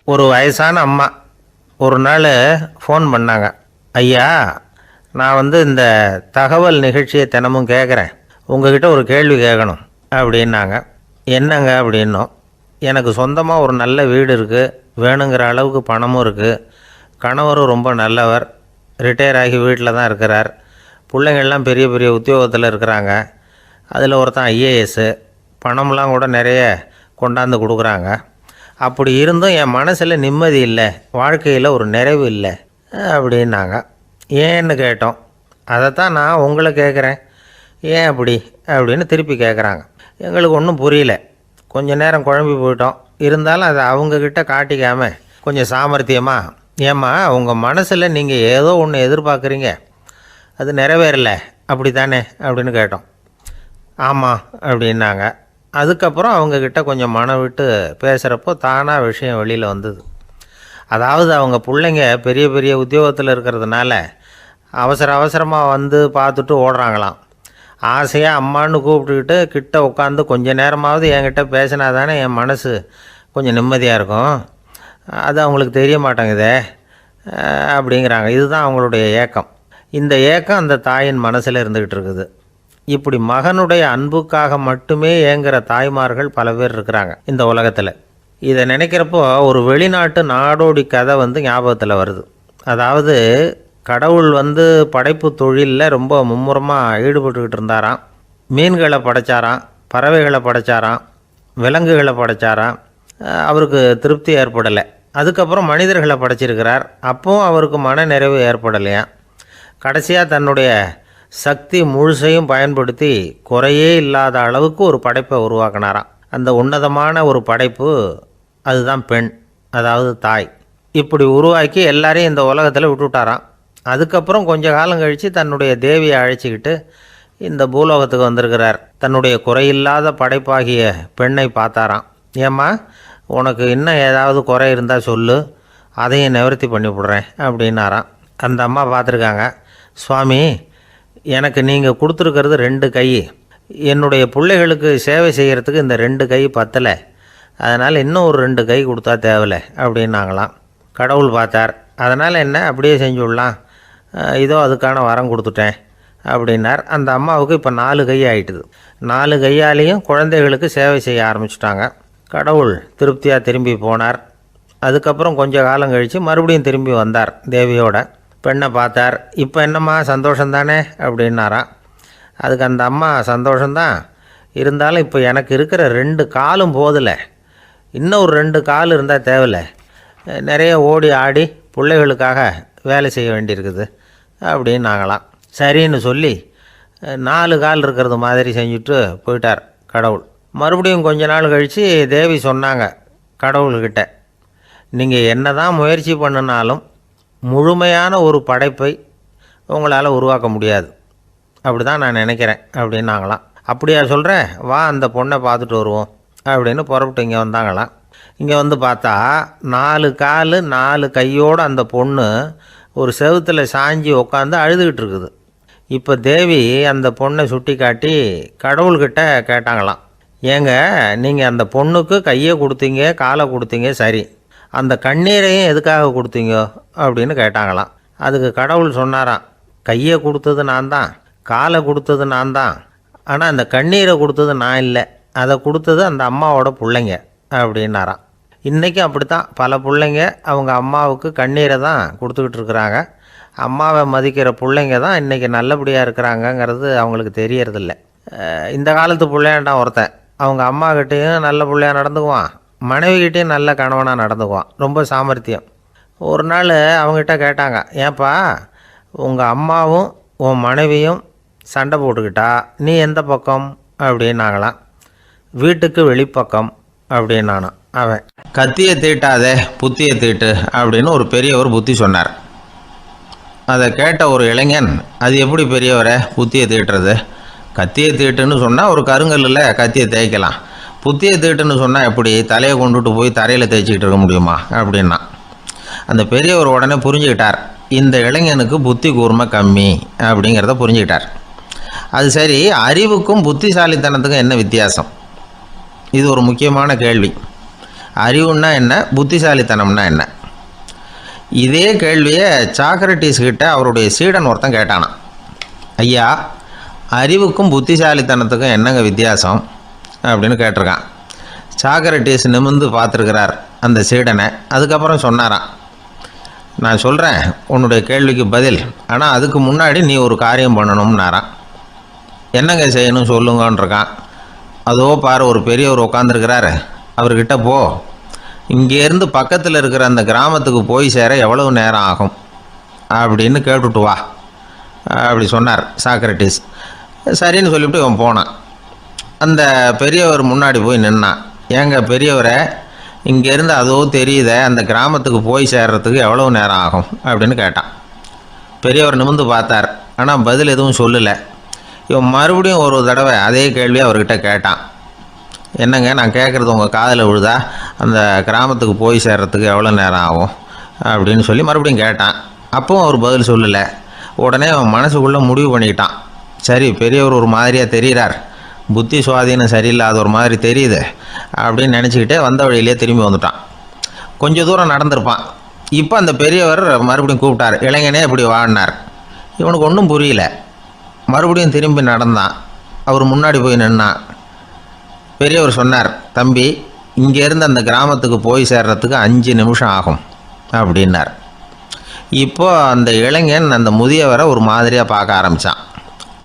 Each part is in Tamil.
ஒரு வயசான அம்மா ஒரு நாள் ஃபோன் பண்ணாங்க. ஐயா, நான் இந்த தகவல் நிகழ்ச்சியை தினமும் கேட்குறேன், உங்ககிட்ட ஒரு கேள்வி கேட்கணும் அப்படின்னாங்க. என்னங்க அப்படின்னோம். எனக்கு சொந்தமாக ஒரு நல்ல வீடு இருக்குது, வேணுங்கிற அளவுக்கு பணமும் இருக்குது, கணவரும் ரொம்ப நல்லவர், ரிட்டையர் ஆகி வீட்டில் தான் இருக்கிறார், பிள்ளைங்கள்லாம் பெரிய பெரிய உத்தியோகத்தில் இருக்கிறாங்க, அதில் ஒருத்தன் ஐஏஎஸ்ஸு, பணம்லாம் கூட நிறைய கொண்டாந்து கொடுக்குறாங்க. அப்படி இருந்தும் என் மனசில் நிம்மதி இல்லை, வாழ்க்கையில் ஒரு நிறைவு இல்லை அப்படின்னாங்க. ஏன்னு கேட்டோம். அதைத்தான் நான் உங்களை கேட்குறேன், ஏன் அப்படி அப்படின்னு திருப்பி கேட்குறாங்க. எங்களுக்கு ஒன்றும் புரியல, கொஞ்சம் நேரம் குழம்பி போயிட்டோம். இருந்தாலும் அதை அவங்கக்கிட்ட காட்டிக்காமல் கொஞ்சம் சாமர்த்தியமாக, ஏம்மா உங்கள் மனசில் நீங்கள் ஏதோ ஒன்று எதிர்பார்க்குறீங்க, அது நிறைவேறலை அப்படி தானே அப்படின்னு கேட்டோம். ஆமாம் அப்படின்னாங்க. அதுக்கப்புறம் அவங்கக்கிட்ட கொஞ்சம் மனம் விட்டு பேசுகிறப்போ தானாக விஷயம் வெளியில் வந்தது. அதாவது அவங்க பிள்ளைங்க பெரிய பெரிய உத்தியோகத்தில் இருக்கிறதுனால அவசரமாக பார்த்துட்டு ஓடுறாங்களாம். ஆசையாக அம்மான்னு கூப்பிட்டுக்கிட்டு கிட்ட உட்காந்து கொஞ்சம் நேரமாவது என்கிட்ட பேசினா தானே என் மனசு கொஞ்சம் நிம்மதியாக இருக்கும், அது அவங்களுக்கு தெரிய மாட்டேங்குதே அப்படிங்கிறாங்க. இதுதான் அவங்களுடைய ஏக்கம். இந்த ஏக்கம் அந்த தாயின் மனசில் இருந்துக்கிட்டு இருக்குது. இப்படி மகனுடைய அன்புக்காக மட்டுமே ஏங்குகிற தாய்மார்கள் பல பேர் இருக்கிறாங்க இந்த உலகத்தில். இதை நினைக்கிறப்போ ஒரு வெளிநாட்டு நாடோடி கதை ஞாபகத்தில் வருது. அதாவது கடவுள் படைப்பு தொழிலில் ரொம்ப மும்முரமாக ஈடுபட்டுக்கிட்டு இருந்தாராம். மீன்களை படைச்சாராம், பறவைகளை படைச்சாராம், விலங்குகளை படைச்சாராம். அவருக்கு திருப்தி ஏற்படலை. அதுக்கப்புறம் மனிதர்களை படைச்சிருக்கிறார். அப்போவும் அவருக்கு மன நிறைவு ஏற்படலையா. கடைசியாக தன்னுடைய சக்தி முழுசையும் பயன்படுத்தி குறையே இல்லாத அளவுக்கு ஒரு படைப்பை உருவாக்கினாராம். அந்த உன்னதமான ஒரு படைப்பு அதுதான் பெண், அதாவது தாய். இப்படி உருவாக்கி எல்லாரையும் இந்த உலகத்தில் விட்டுவிட்டாராம். அதுக்கப்புறம் கொஞ்ச காலம் கழித்து தன்னுடைய தேவியை அழைச்சிக்கிட்டு இந்த பூலோகத்துக்கு வந்திருக்கிறார். தன்னுடைய குறையில்லாத படைப்பாகிய பெண்ணை பார்த்தாராம். ஏம்மா, உனக்கு இன்னும் ஏதாவது குறை இருந்தால் சொல்லு, அதையும் நிவர்த்தி பண்ணி விடுறேன் அப்படின்னாராம். அந்த அம்மா பார்த்துருக்காங்க. சுவாமி, எனக்கு நீங்கள் கொடுத்துருக்கிறது 2 கை, என்னுடைய பிள்ளைகளுக்கு சேவை செய்கிறதுக்கு இந்த 2 கை பத்தலை, அதனால் இன்னும் ஒரு 2 கை கொடுத்தா தேவலை அப்படின்னாங்களாம். கடவுள் பார்த்தார். அதனால் என்ன, அப்படியே செஞ்சு விடலாம், இதோ அதுக்கான வரம் கொடுத்துட்டேன் அப்படின்னார். அந்த அம்மாவுக்கு இப்போ 4 கை ஆகிட்டுது. 4 கையாலேயும் குழந்தைகளுக்கு சேவை செய்ய ஆரம்பிச்சிட்டாங்க. கடவுள் திருப்தியாக திரும்பி போனார். அதுக்கப்புறம் கொஞ்சம் காலம் கழித்து மறுபடியும் திரும்பி வந்தார் தேவியோட. பெண்ணை பார்த்தார். இப்போ என்னம்மா சந்தோஷந்தானே அப்படின்னாராம். அதுக்கு அந்த அம்மா, சந்தோஷந்தான், இருந்தாலும் இப்போ எனக்கு இருக்கிற 2 காலும் போதில்லை, இன்னும் ஒரு 2 கால் இருந்தால் தேவையில்லை, நிறைய ஓடி ஆடி பிள்ளைகளுக்காக வேலை செய்ய வேண்டியிருக்குது அப்படின்னாங்களாம். சரின்னு சொல்லி 4 கால் இருக்கிறது மாதிரி செஞ்சுட்டு போயிட்டார் கடவுள். மறுபடியும் கொஞ்ச நாள் கழித்து தேவி சொன்னாங்க கடவுள்கிட்ட, நீங்கள் என்ன தான் முயற்சி பண்ணினாலும் முழுமையான ஒரு படைப்பை உங்களால் உருவாக்க முடியாது, அப்படி தான் நான் நினைக்கிறேன் அப்படின்னாங்களாம். அப்படியா சொல்கிறேன், வா அந்த பொண்ணை பார்த்துட்டு வருவோம் அப்படின்னு புறப்பட்டு இங்கே வந்தாங்களாம். இங்கே பார்த்தா 4 கால் 4 கையோடு அந்த பொண்ணு ஒரு செவுத்தில் சாஞ்சி உட்காந்து அழுதுகிட்டு இருக்குது. இப்போ தேவி அந்த பொண்ணை சுட்டி காட்டி கடவுள்கிட்ட கேட்டாங்களாம், ஏங்க நீங்கள் அந்த பொண்ணுக்கு கையை கொடுத்தீங்க, காலை கொடுத்தீங்க, சரி, அந்த கண்ணீரையும் எதுக்காக கொடுத்தீங்க அப்படின்னு கேட்டாங்களாம். அதுக்கு கடவுள் சொன்னாராம், கையை கொடுத்தது நான் தான், காலை கொடுத்தது நான் தான், ஆனால் அந்த கண்ணீரை கொடுத்தது நான் இல்லை, அதை கொடுத்தது அந்த அம்மாவோட பிள்ளைங்க அப்படின்னாராம். இன்றைக்கும் அப்படி தான் பல பிள்ளைங்க அவங்க அம்மாவுக்கு கண்ணீரை தான் கொடுத்துக்கிட்டு இருக்கிறாங்க. அம்மாவை மதிக்கிற பிள்ளைங்க தான் இன்றைக்கி நல்லபடியாக இருக்கிறாங்கங்கிறது அவங்களுக்கு தெரியறதில்ல. இந்த காலத்து பிள்ளையாண்டான் ஒருத்தன் அவங்க அம்மாக்கிட்டேயும் நல்ல பிள்ளையாக நடந்துக்குவான், மனைவிக்கிட்டேயும் நல்ல கணவனாக நடந்துக்குவான், ரொம்ப சாமர்த்தியம். ஒரு நாள் அவங்ககிட்ட கேட்டாங்க, ஏன்பா உங்கள் அம்மாவும் உன் மனைவியும் சண்டை போட்டுக்கிட்டா நீ எந்த பக்கம் அப்படின்னாங்களாம். வீட்டுக்கு வெளிப்பக்கம் அப்படின்னானான் அவன். கத்தியை தீட்டாதே புத்தியை தீட்டு அப்படின்னு ஒரு பெரியவர் புத்தி சொன்னார். அதை கேட்ட ஒரு இளைஞன், அது எப்படி பெரியவரை புத்தியை தீட்டுறது, கத்தியை தீட்டுன்னு சொன்னால் ஒரு கருங்கல்லில் கத்தியை தேய்க்கலாம், புத்தியை தீட்டுன்னு சொன்னால் எப்படி தலையை கொண்டுட்டு போய் தரையில் தேய்ச்சிக்கிட்டு இருக்க முடியுமா அப்படின்னா. அந்த பெரியவர் உடனே புரிஞ்சுக்கிட்டார், இந்த இளைஞனுக்கு புத்தி கூர்மை கம்மி அப்படிங்கிறத புரிஞ்சுக்கிட்டார். அது சரி, அறிவுக்கும் புத்திசாலித்தனத்துக்கும் என்ன வித்தியாசம், இது ஒரு முக்கியமான கேள்வி. அறிவுன்னா என்ன, புத்திசாலித்தனம்னா என்ன? இதே கேள்வியை சாக்ரட்டிஸ் கிட்ட அவருடைய சீடன் ஒருத்தன் கேட்டானான். ஐயா, அறிவுக்கும் புத்திசாலித்தனத்துக்கும் என்னங்க வித்தியாசம் அப்படின்னு கேட்டிருக்கான். சாக்ரட்டிஸ் நிமிர்ந்து பார்த்துருக்கிறார் அந்த சீடனை. அதுக்கப்புறம் சொன்னாராம், நான் சொல்கிறேன் உன்னுடைய கேள்விக்கு பதில், ஆனால் அதுக்கு முன்னாடி நீ ஒரு காரியம் பண்ணணும்னாரான். என்னங்க செய்யணும் சொல்லுங்கன்றிருக்கான். அதோ பாரு, ஒரு பெரியவர் உட்காந்துருக்கிறாரு, அவர்கிட்ட போ, இங்கேருந்து பக்கத்தில் இருக்கிற அந்த கிராமத்துக்கு போய் சேர எவ்வளவு நேரம் ஆகும் அப்படின்னு கேட்டுட்டு வா அப்படி சொன்னார் சாக்ரட்டிஸ். சரின்னு சொல்லிவிட்டு இவன் போனான். அந்த பெரியவர் முன்னாடி போய் நின்னான். ஏங்க பெரியவரை, இங்கேருந்து அதோ தெரியுத அந்த கிராமத்துக்கு போய் சேர்றதுக்கு எவ்வளோ நேரம் ஆகும் அப்படின்னு கேட்டான். பெரியவர் நிமிர்ந்து பார்த்தார், ஆனால் பதில் எதுவும் சொல்லலை. இவன் மறுபடியும் ஒரு தடவை அதே கேள்வியை அவர்கிட்ட கேட்டான். என்னங்க, நான் கேட்குறது உங்கள் காதில் விழுதா, அந்த கிராமத்துக்கு போய் சேர்றதுக்கு எவ்வளோ நேரம் ஆகும் அப்படின்னு சொல்லி மறுபடியும் கேட்டான். அப்பவும் அவர் பதில் சொல்லலை. உடனே அவன் மனசுக்குள்ளே முடிவு பண்ணிக்கிட்டான், சரி பெரியவர் ஒரு மாதிரியாக தெரிகிறார், புத்தி சுவாதீனம் சரியில்லாத ஒரு மாதிரி தெரியுது அப்படின்னு நினச்சிக்கிட்டே வந்த வழியிலே திரும்பி வந்துட்டான். கொஞ்சம் தூரம் நடந்திருப்பான். இப்போ அந்த பெரியவர் மறுபடியும் கூப்பிட்டார், இளைஞனே இப்படி வாழ்னார். இவனுக்கு ஒன்றும் புரியல. மறுபடியும் திரும்பி நடந்தான். அவர் முன்னாடி போய் நின்னான். பெரியவர் சொன்னார், தம்பி, இங்கேருந்து அந்த கிராமத்துக்கு போய் சேர்றதுக்கு 5 நிமிஷம் ஆகும் அப்படின்னார். இப்போ அந்த இளைஞன் அந்த முதியவரை ஒரு மாதிரியாக பார்க்க ஆரம்பித்தான்.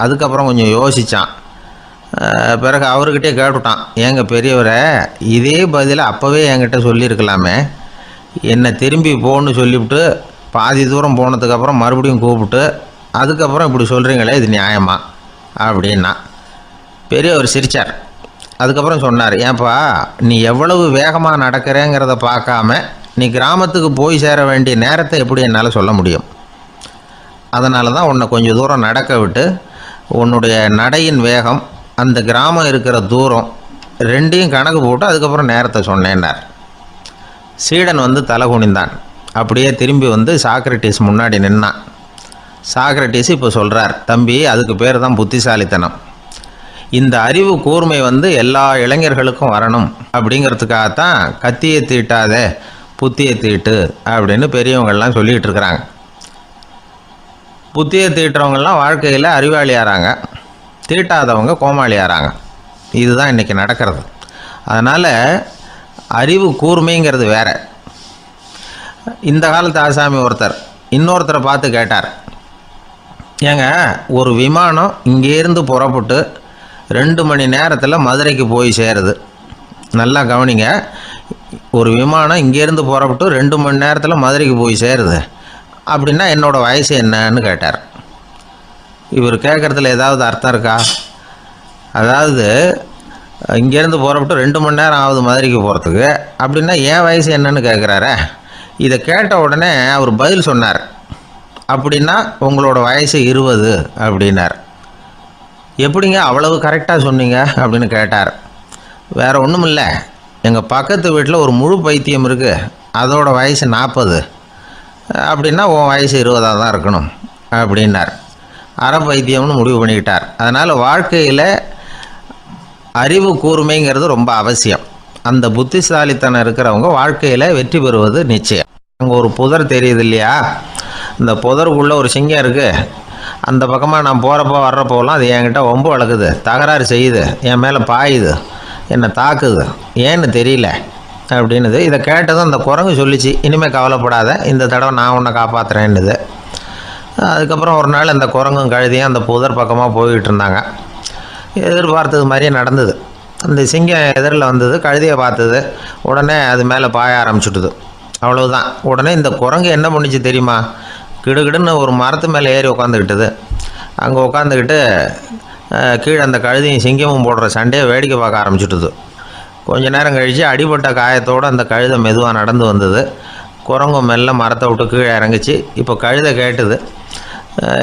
அதுக்கப்புறம் கொஞ்சம் யோசித்தான். பிறகு அவர்கிட்டே கேட்டுட்டான், ஏங்க பெரியவரை, இதே பதிலை அப்போவே என்கிட்ட சொல்லியிருக்கலாமே, என்னை திரும்பி போன்னு சொல்லிவிட்டு பாதி தூரம் போனதுக்கப்புறம் மறுபடியும் கூப்பிட்டு அதுக்கப்புறம் இப்படி சொல்கிறீங்களே, இது நியாயமா அப்படின்னா. பெரியவர் சிரித்தார். அதுக்கப்புறம் சொன்னார், ஏன்பா, நீ எவ்வளவு வேகமாக நடக்கிறேங்கிறத பார்க்காம நீ கிராமத்துக்கு போய் சேர வேண்டிய நேரத்தை எப்படி என்னால் சொல்ல முடியும்? அதனால தான் உன்னை கொஞ்சம் தூரம் நடக்க விட்டு உன்னுடைய நடையின் வேகம், அந்த கிராமம் இருக்கிற தூரம் ரெண்டையும் கணக்கு போட்டு அதுக்கப்புறம் நேரத்தை சொன்னேன்னார். சீடன் தலை குனிந்தான். அப்படியே திரும்பி சாக்ரட்டிஸ் முன்னாடி நின்னான். சாக்ரட்டிஸ் இப்போ சொல்கிறார், தம்பி, அதுக்கு பேர் தான் புத்திசாலித்தனம். இந்த அறிவு கூர்மை எல்லா இளைஞர்களுக்கும் வரணும் அப்படிங்கிறதுக்காகத்தான் கத்தியை தீட்டாத புத்தியை தீட்டு அப்படின்னு பெரியவங்கள்லாம் சொல்லிகிட்டு இருக்கிறாங்க. புத்தியை தீட்டுறவங்கெல்லாம் வாழ்க்கையில் அறிவாளியாகிறாங்க, தீட்டாதவங்க கோமாளியாகிறாங்க. இதுதான் இன்றைக்கி நடக்கிறது. அதனால் அறிவு கூர்மைங்கிறது வேறு. இந்த காலத்து ஆசாமி ஒருத்தர் இன்னொருத்தரை பார்த்து கேட்டார், ஏங்க, ஒரு விமானம் இங்கேருந்து புறப்பட்டு 2 மணி நேரத்தில் மதுரைக்கு போய் சேருது. நல்லா கவனிங்க, ஒரு விமானம் இங்கேருந்து புறப்பட்டு 2 மணி நேரத்தில் மதுரைக்கு போய் சேருது அப்படின்னா என்னோடய வயசு என்னன்னு கேட்டார். இவர் கேட்குறதுல ஏதாவது அர்த்தம் இருக்கா? அதாவது இங்கேருந்து புறப்பட்டு 2 மணி நேரம் ஆகுது மதுரைக்கு போகிறதுக்கு, அப்படின்னா என் வயசு என்னன்னு கேட்குறாரு. இதை கேட்ட உடனே அவர் பதில் சொன்னார், அப்படின்னா உங்களோட வயசு 20 அப்படின்னார். எப்படிங்க அவ்வளவு கரெக்டாக சொன்னீங்க அப்படின்னு கேட்டார். வேறு ஒன்றும் இல்லை, எங்கள் பக்கத்து வீட்டில் ஒரு முழு பைத்தியம் இருக்குது, அதோட வயசு 40, அப்படின்னா உன் வயசு 20 தான் இருக்கணும் அப்படின்னார். அரை பைத்தியம்னு முடிவு பண்ணிக்கிட்டார். அதனால் வாழ்க்கையில் அறிவு கூர்மைங்கிறது ரொம்ப அவசியம். அந்த புத்திசாலித்தனம் இருக்கிறவங்க வாழ்க்கையில் வெற்றி பெறுவது நிச்சயம். அங்கே ஒரு புதர் தெரியுது இல்லையா, இந்த புதருக்குள்ளே ஒரு சிங்கம் இருக்குது. அந்த பக்கமாக நான் போகிறப்போ வர்றப்போலாம் அது என்கிட்ட வம்பு வளர்க்குது, தகராறு செய்யுது, என் மேலே பாயுது, என்னை தாக்குது, ஏன்னு தெரியல அப்படின்னுது. இதை கேட்டதும் அந்த குரங்கு சொல்லிச்சு, இனிமேல் கவலைப்படாத, இந்த தடவை நான் உன்னை காப்பாற்றுறேன்னுது. அதுக்கப்புறம் ஒரு நாள் அந்த குரங்கும் கழுதியும் அந்த புதர் பக்கமாக போய்கிட்டு இருந்தாங்க. எதிர்பார்த்தது மாதிரியே நடந்தது. அந்த சிங்கம் எதிரில் வந்தது, கழுதியை பார்த்தது, உடனே அது மேலே பாய ஆரம்பிச்சுட்டுது. அவ்வளவுதான். உடனே இந்த குரங்கு என்ன பண்ணிச்சு தெரியுமா, கிடுகிடுன்னு ஒரு மரத்து மேலே ஏறி உட்காந்துக்கிட்டுது. அங்கே உட்காந்துக்கிட்டு கீழே அந்த கழுதியும் சிங்கமும் போடுற சண்டையை வேடிக்கை பார்க்க ஆரம்பிச்சுட்டுது. கொஞ்ச நேரம் கழித்து அடிபட்ட காயத்தோடு அந்த கழுதை மெதுவாக நடந்து வந்தது. குரங்கும் மெல்ல மரத்தை விட்டு கீழே இறங்கிச்சு. இப்போ கழுதை கேட்டுது,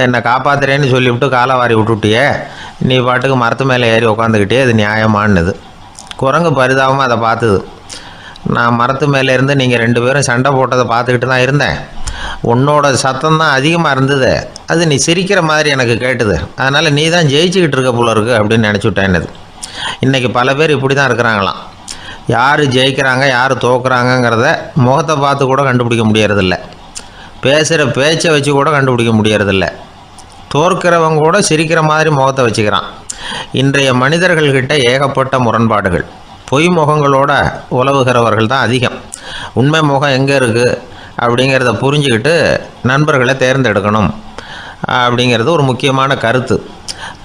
என்னை காப்பாற்றுறேன்னு சொல்லிவிட்டு காலை வாரி விட்டுட்டியே, நீ பாட்டுக்கு மரத்து மேலே ஏறி உட்காந்துக்கிட்டே, அது நியாயமானது. குரங்கு பரிதாபமாக அதை பார்த்துது. நான் மரத்து மேலே இருந்து நீங்கள் 2 பேரும் சண்டை போட்டதை பார்த்துக்கிட்டு தான் இருந்தேன். உன்னோட சத்தம் தான் அதிகமாக இருந்தது, அது நீ சிரிக்கிற மாதிரி எனக்கு கேட்டுது, அதனால் நீ தான் ஜெயிச்சுக்கிட்டு இருக்க போல இருக்கு அப்படின்னு நினச்சி விட்டேன்னுது. இன்றைக்கி பல பேர் இப்படி தான் இருக்கிறாங்களாம். யார் ஜெயிக்கிறாங்க யார் தோக்குறாங்கங்கிறத முகத்தை பார்த்து கூட கண்டுபிடிக்க முடியறதில்ல. பேசுகிற பேச்சை வச்சு கூட கண்டுபிடிக்க முடியறதில்ல. தோற்கிறவங்க கூட சிரிக்கிற மாதிரி முகத்தை வச்சுக்கிறான். இன்றைய மனிதர்கள்கிட்ட ஏகப்பட்ட முரண்பாடுகள். பொய் முகங்களோட உலவுகிறவர்கள் தான் அதிகம். உண்மை முகம் எங்கே இருக்குது அப்படிங்கிறத புரிஞ்சுக்கிட்டு நண்பர்களை தேர்ந்தெடுக்கணும் அப்படிங்கிறது ஒரு முக்கியமான கருத்து.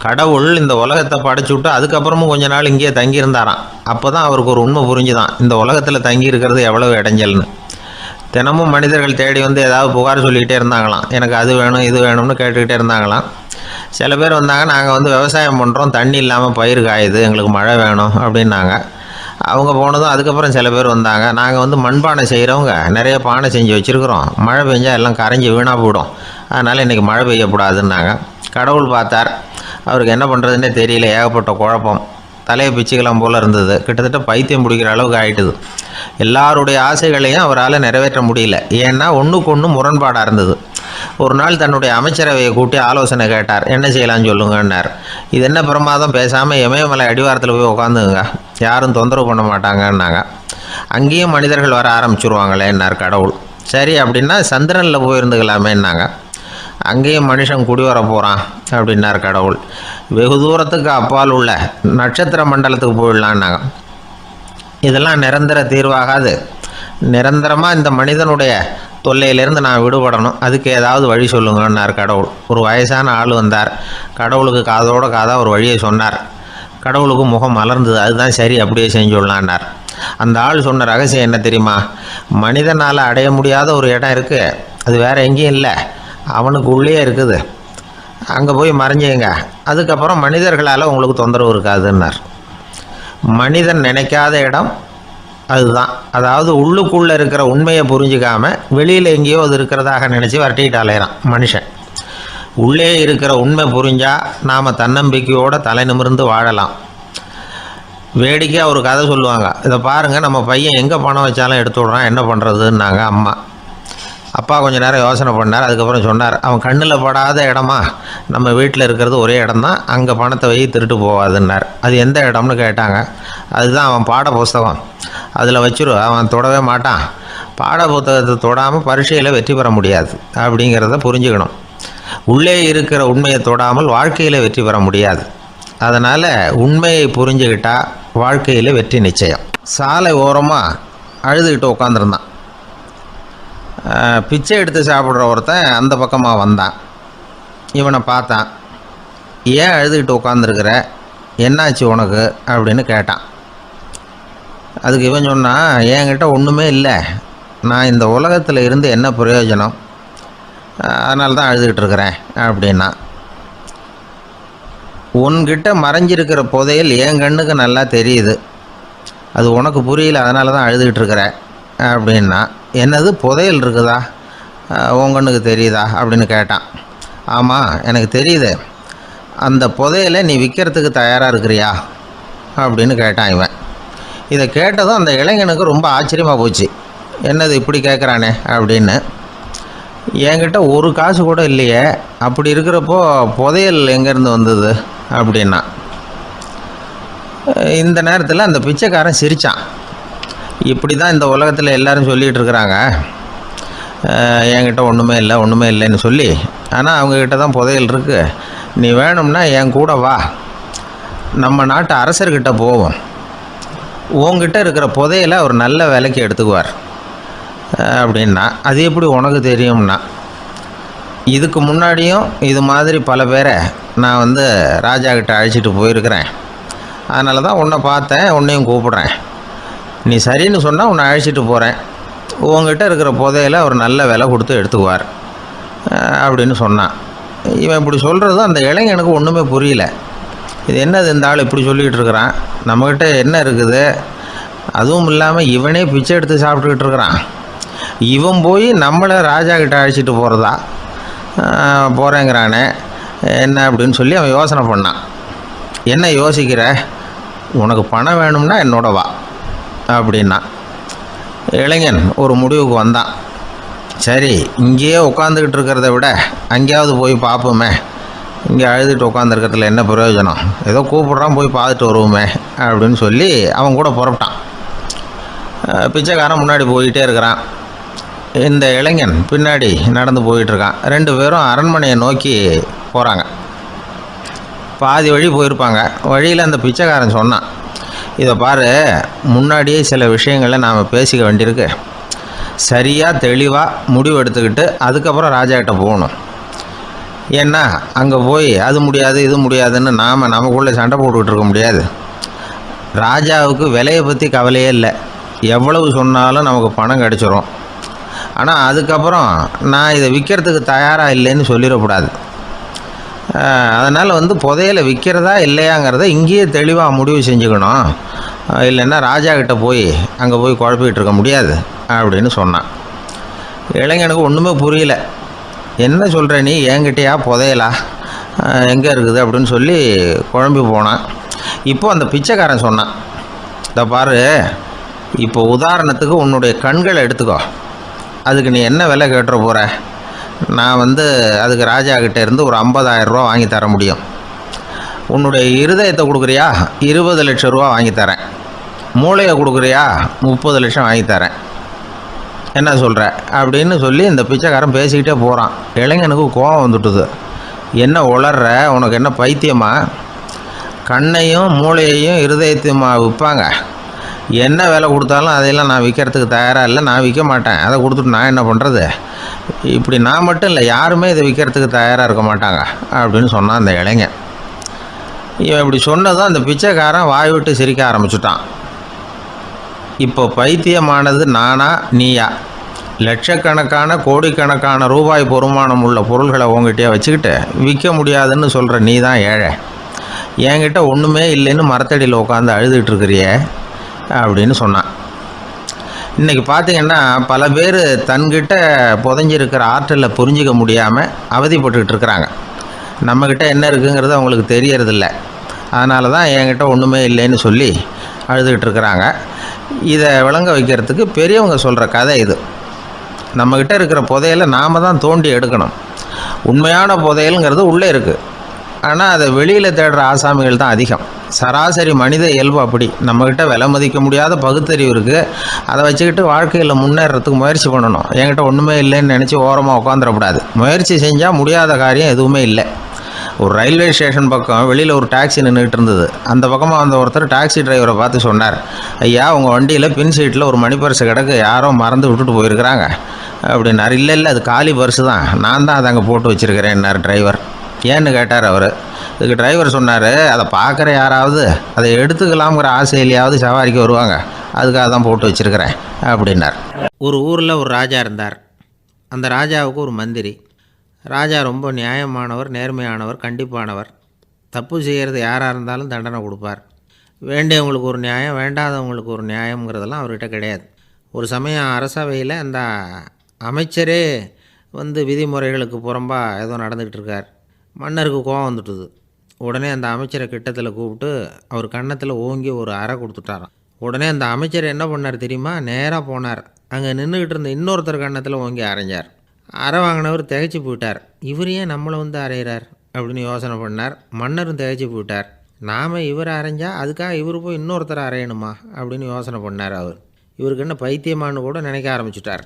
கடவுள் இந்த உலகத்தை படைச்சு விட்டு அதுக்கப்புறமும் கொஞ்ச நாள் இங்கேயே தங்கியிருந்தாராம். அப்போ தான் அவருக்கு ஒரு உண்மை புரிஞ்சுதான் இந்த உலகத்தில் தங்கி இருக்கிறது எவ்வளவு இடைஞ்சல்னு. தினமும் மனிதர்கள் தேடி வந்து ஏதாவது புகார் சொல்லிக்கிட்டே இருந்தாங்களாம். எனக்கு அது வேணும் இது வேணும்னு கேட்டுக்கிட்டே இருந்தாங்களாம். சில பேர் வந்தாங்க, நாங்கள் வந்து விவசாயம் பண்ணுறோம், தண்ணி இல்லாமல் பயிர் காயுது, எங்களுக்கு மழை வேணும் அப்படின்னாங்க. அவங்க போனதும் அதுக்கப்புறம் சில பேர் வந்தாங்க, நாங்கள் வந்து மண்பானை செய்கிறவங்க நிறைய பானை செஞ்சு வச்சுருக்குறோம், மழை பெஞ்சால் எல்லாம் கரைஞ்சி வீணாக போயிடும், அதனால் இன்றைக்கி மழை பெய்யக்கூடாதுன்னாங்க. கடவுள் பார்த்தார், அவருக்கு என்ன பண்ணுறதுன்னே தெரியல, ஏகப்பட்ட குழப்பம், தலையை பிச்சுக்கலாம் போல் இருந்தது, கிட்டத்தட்ட பைத்தியம் பிடிக்கிற அளவுக்கு ஆகிட்டுது. எல்லாருடைய ஆசைகளையும் அவரால் நிறைவேற்ற முடியல. ஏன்னா ஒன்றுக்கு ஒன்று முரண்பாடாக இருந்தது. ஒரு நாள் தன்னுடைய அமைச்சரவையை கூட்டி ஆலோசனை கேட்டார். என்ன செய்யலாம்னு சொல்லுங்கன்னார். இது என்ன பிரமாதம், பேசாமல் இமயமலை அடிவாரத்தில் போய் உட்காந்துங்க, யாரும் தொந்தரவு பண்ண மாட்டாங்கன்னாங்க. அங்கேயும் மனிதர்கள் வர ஆரம்பிச்சுருவாங்களேன்னார் கடவுள். சரி அப்படின்னா சந்திரனில் போயிருந்துக்கலாமேன்னாங்க. அங்கேயும் மனுஷன் குடி வர போகிறான் அப்படின்னார் கடவுள். வெகு தூரத்துக்கு அப்பால் உள்ள நட்சத்திர மண்டலத்துக்கு போயிடலான்னாங்க. இதெல்லாம் நிரந்தர தீர்வாகாது. நிரந்தரமாக இந்த மனிதனுடைய தொல்லையிலேருந்து நான் விடுபடணும், அதுக்கு ஏதாவது வழி சொல்லுங்கன்னார் கடவுள். ஒரு வயசான ஆள் வந்தார். கடவுளுக்கு காதோட காதாக ஒரு வழியை சொன்னார். கடவுளுக்கு முகம் மலர்ந்தது. அதுதான் சரி, அப்படியே செஞ்சுடலான்னார். அந்த ஆள் சொன்ன ரகசியம் என்ன தெரியுமா? மனிதனால் அடைய முடியாத ஒரு இடம் இருக்குது, அது வேறு எங்கேயும் இல்லை, அவனுக்கு உள்ளே இருக்குது, அங்கே போய் மறைஞ்சிங்க, அதுக்கப்புறம் மனிதர்களால் உங்களுக்கு தொந்தரவு இருக்காதுன்னார். மனிதன் நினைக்காத இடம் அதுதான். அதாவது உள்ளுக்குள்ளே இருக்கிற உண்மையை புரிஞ்சிக்காமல் வெளியில் எங்கேயோ அது இருக்கிறதாக நினச்சி வரட்டிக்கிட்டு அலையிறான் மனுஷன். உள்ளே இருக்கிற உண்மை புரிஞ்சால் நாம் தன்னம்பிக்கையோடு தலை நிமிர்ந்து வாழலாம். வேடிக்கையாக ஒரு கதை சொல்லுவாங்க. இதை பாருங்கள், நம்ம பையன் எங்கே பணம் வச்சாலும் எடுத்து விட்றான், என்ன பண்ணுறதுன்னாங்க அம்மா. அப்பா கொஞ்சம் நேரம் யோசனை பண்ணார். அதுக்கப்புறம் சொன்னார், அவன் கண்ணில் படாத இடமா நம்ம வீட்டில் இருக்கிறது ஒரே இடம் தான், அங்கே பணத்தை வை திருட்டு போகாதுன்னார். அது எந்த இடம்னு கேட்டாங்க. அதுதான் அவன் பாட புஸ்தகம், அதில் வச்சுரு, அவன் தொடவே மாட்டான். பாட புத்தகத்தை தொடாமல் பரீட்சையில் வெற்றி பெற முடியாது அப்படிங்கிறத புரிஞ்சுக்கணும். உள்ளே இருக்கிற உண்மையை தொடாமல் வாழ்க்கையில் வெற்றி பெற முடியாது. அதனால் உண்மையை புரிஞ்சுக்கிட்டால் வாழ்க்கையில் வெற்றி நிச்சயம். சாலை ஓரமாக அழுதுகிட்டு உட்காந்துருந்தான். பிச்சை எடுத்து சாப்பிட்ற ஒருத்தன் அந்த பக்கமாக வந்தான். இவனை பார்த்தான். ஏன் அழுதுகிட்டு உட்காந்துருக்கிற, என்னாச்சு உனக்கு அப்படின்னு கேட்டான். அதுக்கு இவன் சொன்னான், என்கிட்ட ஒன்றுமே இல்லை, நான் இந்த உலகத்தில் இருந்து என்ன பிரயோஜனம், அதனால தான் அழுதுகிட்டு இருக்கிறேன் அப்படின்னா. உன்கிட்ட மறைஞ்சிருக்கிற புதையல் என் கண்ணுக்கு நல்லா தெரியுது, அது உனக்கு புரியல, அதனால தான் அழுதுகிட்டு இருக்கிற அப்படின்னா. என்னது, புதையல் இருக்குதா, உன் கண்ணுக்கு தெரியுதா அப்படின்னு கேட்டான். ஆமாம், எனக்கு தெரியுது, அந்த புதையலை நீ விற்கிறதுக்கு தயாராக இருக்கிறியா அப்படின்னு கேட்டான் இவன். இதை கேட்டதும் அந்த இளைஞனுக்கு ரொம்ப ஆச்சரியமாக போச்சு. என்னது இப்படி கேட்குறானே அப்படின்னு. என்கிட்ட ஒரு காசு கூட இல்லையே, அப்படி இருக்கிறப்போ புதையல் எங்கேருந்து வந்தது அப்படின்னா. இந்த நேரத்தில் அந்த பிச்சைக்காரன் சிரித்தான். இப்படி தான் இந்த உலகத்தில் எல்லோரும் சொல்லிகிட்டு இருக்கிறாங்க, என்கிட்ட ஒன்றுமே இல்லை ஒன்றுமே இல்லைன்னு சொல்லி. ஆனால் அவங்கக்கிட்ட தான் புதையல் இருக்குது, நீ வேணும்னா என் கூட வா, நம்ம நாட்டு அரசர்கிட்ட போவோம், உங்ககிட்ட இருக்கிற புதையலை அவர் நல்ல விலைக்கு எடுத்துக்குவார் அப்படின்னா. அது எப்படி உனக்கு தெரியும்னா, இதுக்கு முன்னாடியும் இது மாதிரி பல பேரை நான் வந்து ராஜா கிட்ட அழைச்சிட்டு போயிருக்கிறேன், அதனால தான் உன்னை பார்த்தேன், உன்னையும் கூப்பிட்றேன், நீ சரின்னு சொன்னால் உன்னை அழைச்சிட்டு போகிறேன், உங்ககிட்ட இருக்கிற புதையலை அவர் நல்ல விலை கொடுத்து எடுத்துக்குவார் அப்படின்னு சொன்னான். இவன் இப்படி சொல்கிறதும் அந்த இளைஞனுக்கு ஒன்றுமே புரியல. இது என்னது இந்த ஆள் இப்படி சொல்லிக்கிட்டு இருக்கிறான், நம்மக்கிட்ட என்ன இருக்குது, அதுவும் இல்லாமல் இவனே பிச்சை எடுத்து சாப்பிட்டுக்கிட்டு இருக்கிறான், இவன் போய் நம்மளை ராஜா கிட்ட அழைச்சிட்டு போகிறதா போகிறேங்கிறானே என்ன அப்படின்னு சொல்லி அவன் யோசனை பண்ணான். என்ன யோசிக்கிற, உனக்கு பணம் வேணும்னா என்னோட வா அப்படின்னா. இளைஞன் ஒரு முடிவுக்கு வந்தான். சரி, இங்கேயே உட்காந்துக்கிட்டு இருக்கிறத விட அங்கேயாவது போய் பார்ப்போமே, இங்கே அழுதுகிட்டு உட்காந்துருக்கிறதுல என்ன பிரயோஜனம், ஏதோ கூப்பிட்றான் போய் பார்த்துட்டு வருவோமே அப்படின்னு சொல்லி அவன் கூட புறப்பட்டான். பிச்சைக்காரன் முன்னாடி போயிட்டே இருக்கிறான். இந்த இளைஞன் பின்னாடி நடந்து போயிட்டுருக்கான். 2 பேரும் அரண்மனையை நோக்கி போகிறாங்க. பாதி வழி போயிருப்பாங்க. வழியில் அந்த பிச்சைக்காரன் சொன்னான், இதை பாரு, முன்னாடியே சில விஷயங்களை நாம் பேசிக்க வேண்டியிருக்கு. சரியாக தெளிவாக முடிவு எடுத்துக்கிட்டு அதுக்கப்புறம் ராஜாக்கிட்ட போகணும். ஏன்னா அங்கே போய் அது முடியாது இது முடியாதுன்னு நாம் நமக்குள்ளே சண்டை போட்டுக்கிட்டு இருக்க முடியாது. ராஜாவுக்கு விலையை பற்றி கவலையே இல்லை. எவ்வளவு சொன்னாலும் நமக்கு பணம் கிடச்சிரும். ஆனால் அதுக்கப்புறம் நான் இதை விற்கிறதுக்கு தயாராக இல்லைன்னு சொல்லிடக்கூடாது. அதனால் புதையலை விற்கிறதா இல்லையாங்கிறத இங்கேயே தெளிவாக முடிவு செஞ்சுக்கணும். இல்லைன்னா ராஜாக்கிட்ட போய் அங்கே போய் குழப்பிக்கிட்டு இருக்க முடியாது அப்படின்னு சொன்னான். இளைஞனுக்கு ஒன்றுமே புரியல. என்ன சொல்கிற நீ, என்கிட்டயா புதையலா, எங்கே இருக்குது அப்படின்னு சொல்லி குழம்பி போனான். இப்போ அந்த பிச்சைக்காரன் சொன்னான், இதை பாரு, இப்போ உதாரணத்துக்கு உன்னுடைய கண்களை எடுத்துக்கோ. அதுக்கு நீ என்ன விலை கேட்டுற போகிற? நான் அதுக்கு ராஜாக்கிட்ட இருந்து ஒரு 50,000 ரூபா வாங்கி தர முடியும். உன்னுடைய இருதயத்தை கொடுக்குறியா, 20 லட்சம் ரூபா வாங்கி தரேன். மூளையை கொடுக்குறியா, 30 லட்சம் வாங்கி தரேன். என்ன சொல்கிற அப்படின்னு சொல்லி இந்த பிச்சைக்காரன் பேசிக்கிட்டே போகிறான். இளைஞனுக்கு கோபம் வந்துட்டுது. என்ன உளர்ற, உனக்கு என்ன பைத்தியமா? கண்ணையும் மூளையையும் இருதயத்தையுமா விற்பாங்க? என்ன விலை கொடுத்தாலும் அதையெல்லாம் நான் விற்கிறதுக்கு தயாராக இல்லை, நான் விற்க மாட்டேன். அதை கொடுத்துட்டு நான் என்ன பண்ணுறது? இப்படி நான் மட்டும் இல்லை, யாருமே இதை விற்கிறதுக்கு தயாராக இருக்க மாட்டாங்க அப்படின்னு சொன்னான் அந்த இளைஞன். இவன் இப்படி சொன்னதும் அந்த பிச்சைக்காரன் வாய் விட்டு சிரிக்க ஆரம்பிச்சுட்டான். இப்போ பைத்தியமானது நானா நீயா? லட்சக்கணக்கான கோடிக்கணக்கான ரூபாய் பொறுமானம் உள்ள பொருள்களை உங்ககிட்டயே வச்சுக்கிட்டு விற்க முடியாதுன்னு சொல்கிற நீ தான் ஏழை. என்கிட்ட ஒன்றுமே இல்லைன்னு மரத்தடியில் உட்காந்து அழுதுகிட்டு இருக்கிறியே அப்படின்னு சொன்னான். இன்றைக்கி பார்த்திங்கன்னா பல பேர் தன்கிட்ட புதைஞ்சிருக்கிற ஆற்றலை புரிஞ்சிக்க முடியாமல் அவதிப்பட்டுக்கிட்டு இருக்கிறாங்க. நம்மக்கிட்ட என்ன இருக்குங்கிறது அவங்களுக்கு தெரியறதில்ல. அதனால தான் என்கிட்ட ஒன்றுமே இல்லைன்னு சொல்லி அழுதுகிட்டு இருக்கிறாங்க. இதை விளங்க வைக்கிறதுக்கு பெரியவங்க சொல்கிற கதை இது. நம்மக்கிட்ட இருக்கிற புதையலை நாம் தான் தோண்டி எடுக்கணும். உண்மையான புதையலுங்கிறது உள்ளே இருக்குது. ஆனால் அதை வெளியில் தேடுற ஆசாமிகள் தான் அதிகம். சராசரி மனித இயல்பு அப்படி. நம்மக்கிட்ட விலை மதிக்க முடியாத பகுத்தறிவு இருக்குது. அதை வச்சுக்கிட்டு வாழ்க்கையில் முன்னேறத்துக்கு முயற்சி பண்ணணும். என்கிட்ட ஒன்றுமே இல்லைன்னு நினச்சி ஓரமாக உட்காந்துடக்கூடாது. முயற்சி செஞ்சால் முடியாத காரியம் எதுவுமே இல்லை. ஒரு ரயில்வே ஸ்டேஷன் பக்கம் வெளியில் ஒரு டாக்ஸி நின்றுட்டு இருந்தது. அந்த பக்கமாக வந்த ஒருத்தர் டாக்ஸி டிரைவரை பார்த்து சொன்னார், ஐயா, உங்கள் வண்டியில் பின் சீட்டில் ஒரு மணி பர்ஸு கிடக்கு, யாரோ மறந்து விட்டுட்டு போயிருக்கிறாங்க அப்படின்னார். இல்லை அது காலி பர்ஸு தான், நான் தான் அதை அங்கே போட்டு வச்சுருக்கிறேன்னார் டிரைவர். ஏன்னு கேட்டார் அவர். இதுக்கு டிரைவர் சொன்னார், அதை பார்க்குற யாராவது அதை எடுத்துக்கலாம்ங்கிற ஆசையிலையாவது சவாரிக்கு வருவாங்க, அதுக்காக தான் போட்டு வச்சுருக்கிறேன் அப்படின்னார். ஒரு ஊரில் ஒரு ராஜா இருந்தார். அந்த ராஜாவுக்கு ஒரு மந்திரி. ராஜா ரொம்ப நியாயமானவர், நேர்மையானவர், கண்டிப்பானவர். தப்பு செய்கிறது யாராக இருந்தாலும் தண்டனை கொடுப்பார். வேண்டியவங்களுக்கு ஒரு நியாயம், வேண்டாதவங்களுக்கு ஒரு நியாயங்கிறதெல்லாம் அவர்கிட்ட கிடையாது. ஒரு சமயம் அரசவையில் அந்த அமைச்சரே விதிமுறைகளுக்கு புறம்பாக ஏதோ நடந்துக்கிட்டு இருக்கார். மன்னருக்கு கோபம் வந்துட்டுது. உடனே அந்த அமைச்சரை கிட்டத்தில் கூப்பிட்டு அவர் கன்னத்தில் ஓங்கி ஒரு அறை கொடுத்துட்டாராம். உடனே அந்த அமைச்சர் என்ன பண்ணார் தெரியுமா? நேராக போனார். அங்கே நின்றுக்கிட்டு இருந்த இன்னொருத்தர் கன்னத்தில் ஓங்கி அரைஞ்சார். அறை வாங்கினவர் திகைச்சு போயிட்டார். இவர் ஏன் நம்மளை அரைகிறார் அப்படின்னு யோசனை பண்ணார். மன்னரும் திகைச்சு போயிட்டார். நாம் இவரை அரைஞ்சா அதுக்காக இவர் போய் இன்னொருத்தரை அரையணுமா அப்படின்னு யோசனை பண்ணார். இவருக்கு என்ன பைத்தியமானு கூட நினைக்க ஆரம்பிச்சுட்டார்.